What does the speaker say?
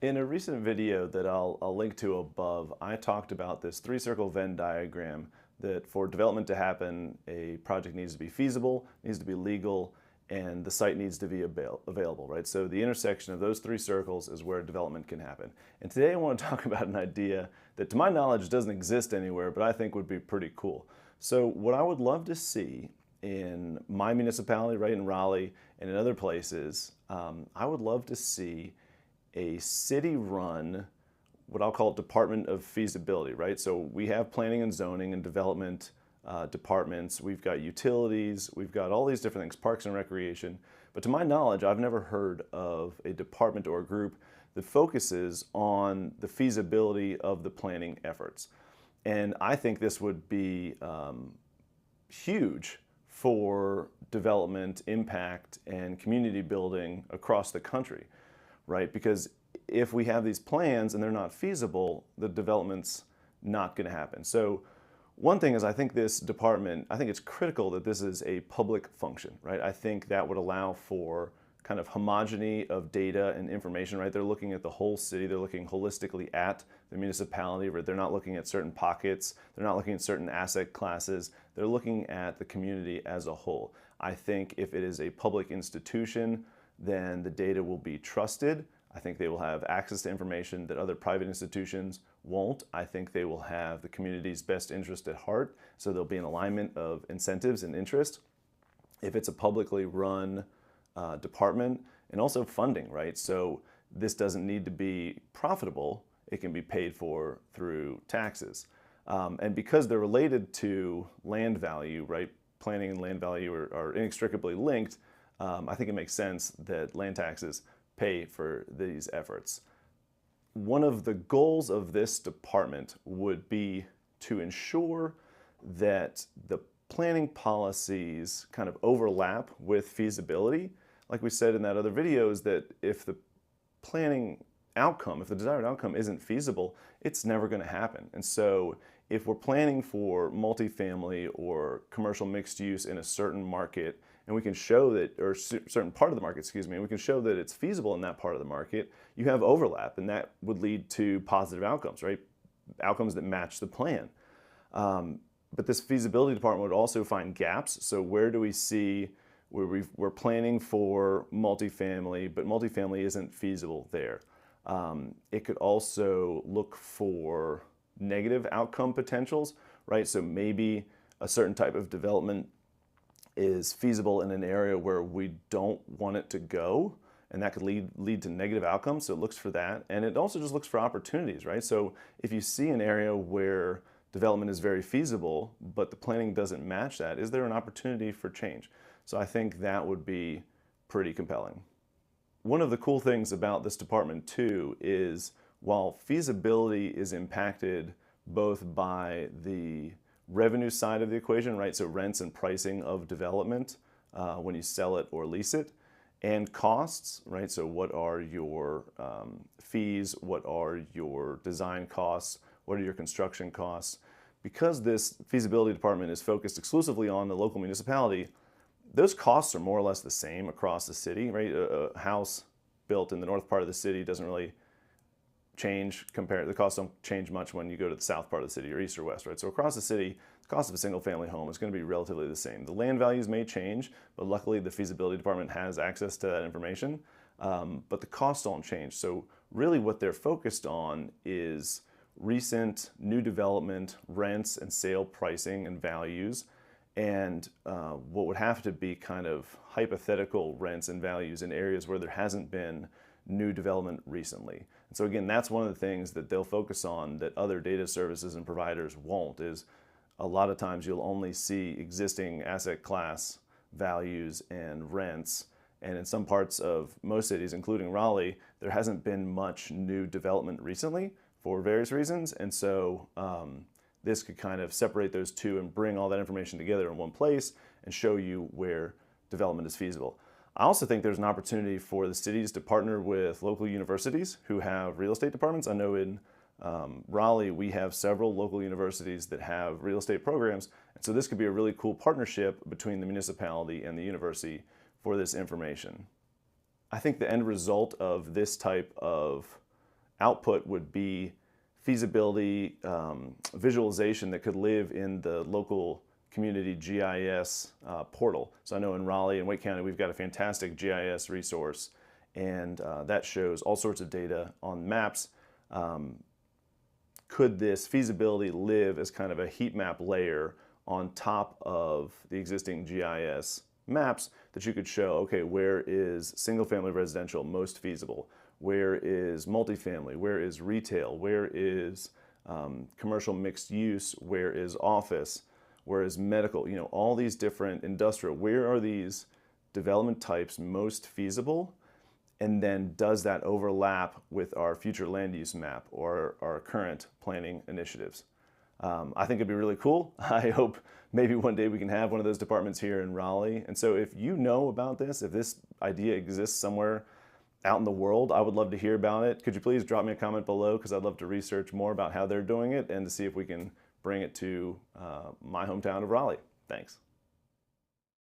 In a recent video that I'll link to above, I talked about this three-circle Venn diagram that for development to happen, a project needs to be feasible, needs to be legal, and the site needs to be available, right? So the intersection of those three circles is where development can happen. And today I want to talk about an idea that to my knowledge doesn't exist anywhere, but I think would be pretty cool. So what I would love to see in my municipality, right, in Raleigh, and in other places, I would love to see a city-run, what I'll call Department of Feasibility, right? So we have planning and zoning and development departments, we've got utilities, we've got all these different things, parks and recreation. But to my knowledge, I've never heard of a department or a group that focuses on the feasibility of the planning efforts. And I think this would be huge for development, impact, and community building across the country, right? Because if we have these plans and they're not feasible, the development's not going to happen. So one thing is I think this department, I think it's critical that this is a public function, right? I think that would allow for kind of homogeny of data and information, right? They're looking at the whole city, they're looking holistically at the municipality, right? They're not looking at certain pockets, they're not looking at certain asset classes, they're looking at the community as a whole. I think if it is a public institution, then the data will be trusted. I think they will have access to information that other private institutions won't. I think they will have the community's best interest at heart, so there'll be an alignment of incentives and interest. If it's a publicly run department, and also funding, right? So this doesn't need to be profitable, it can be paid for through taxes. And because they're related to land value, right? Planning and land value are inextricably linked. I think it makes sense that land taxes pay for these efforts. One of the goals of this department would be to ensure that the planning policies kind of overlap with feasibility. Like we said in that other video, is that if the planning outcome, if the desired outcome isn't feasible, it's never going to happen. And so if we're planning for multifamily or commercial mixed use in a certain market, and we can show that, or certain part of the market, excuse me, we can show that it's feasible in that part of the market, you have overlap, and that would lead to positive outcomes, right? Outcomes that match the plan. But this feasibility department would also find gaps. So where do we see where we're planning for multifamily, but multifamily isn't feasible there? It could also look for negative outcome potentials, right? So maybe a certain type of development is feasible in an area where we don't want it to go, and that could lead to negative outcomes, so it looks for that. And it also just looks for opportunities, right? So if you see an area where development is very feasible, but the planning doesn't match that, is there an opportunity for change? So I think that would be pretty compelling. One of the cool things about this department too is while feasibility is impacted both by the revenue side of the equation, right? So rents and pricing of development when you sell it or lease it, and costs, right? So what are your fees? What are your design costs? What are your construction costs? Because this feasibility department is focused exclusively on the local municipality, those costs are more or less the same across the city, right? A house built in the north part of the city doesn't really change the costs don't change much when you go to the south part of the city or east or west, right? So across the city, the cost of a single family home is going to be relatively the same. The land values may change, but luckily the feasibility department has access to that information, but the costs don't change. So really what they're focused on is recent new development, rents and sale pricing and values, and what would have to be kind of hypothetical rents and values in areas where there hasn't been new development recently. And so again, that's one of the things that they'll focus on that other data services and providers won't, is a lot of times you'll only see existing asset class values and rents. And in some parts of most cities, including Raleigh, there hasn't been much new development recently for various reasons. And so this could kind of separate those two and bring all that information together in one place and show you where development is feasible. I also think there's an opportunity for the cities to partner with local universities who have real estate departments. I know in Raleigh, we have several local universities that have real estate programs. And so this could be a really cool partnership between the municipality and the university for this information. I think the end result of this type of output would be feasibility visualization that could live in the local community GIS portal. So I know in Raleigh and Wake County we've got a fantastic GIS resource, and that shows all sorts of data on maps. Could this feasibility live as kind of a heat map layer on top of the existing GIS maps that you could show, okay, where is single family residential most feasible? Where is multifamily? Where is retail? Where is commercial mixed use? Where is office? Where is medical? You know, all these different industrial, where are these development types most feasible? And then does that overlap with our future land use map or our current planning initiatives? I think it'd be really cool. I hope maybe one day we can have one of those departments here in Raleigh. And so if you know about this, if this idea exists somewhere out in the world, I would love to hear about it. Could you please drop me a comment below, because I'd love to research more about how they're doing it and to see if we can bring it to my hometown of Raleigh. Thanks.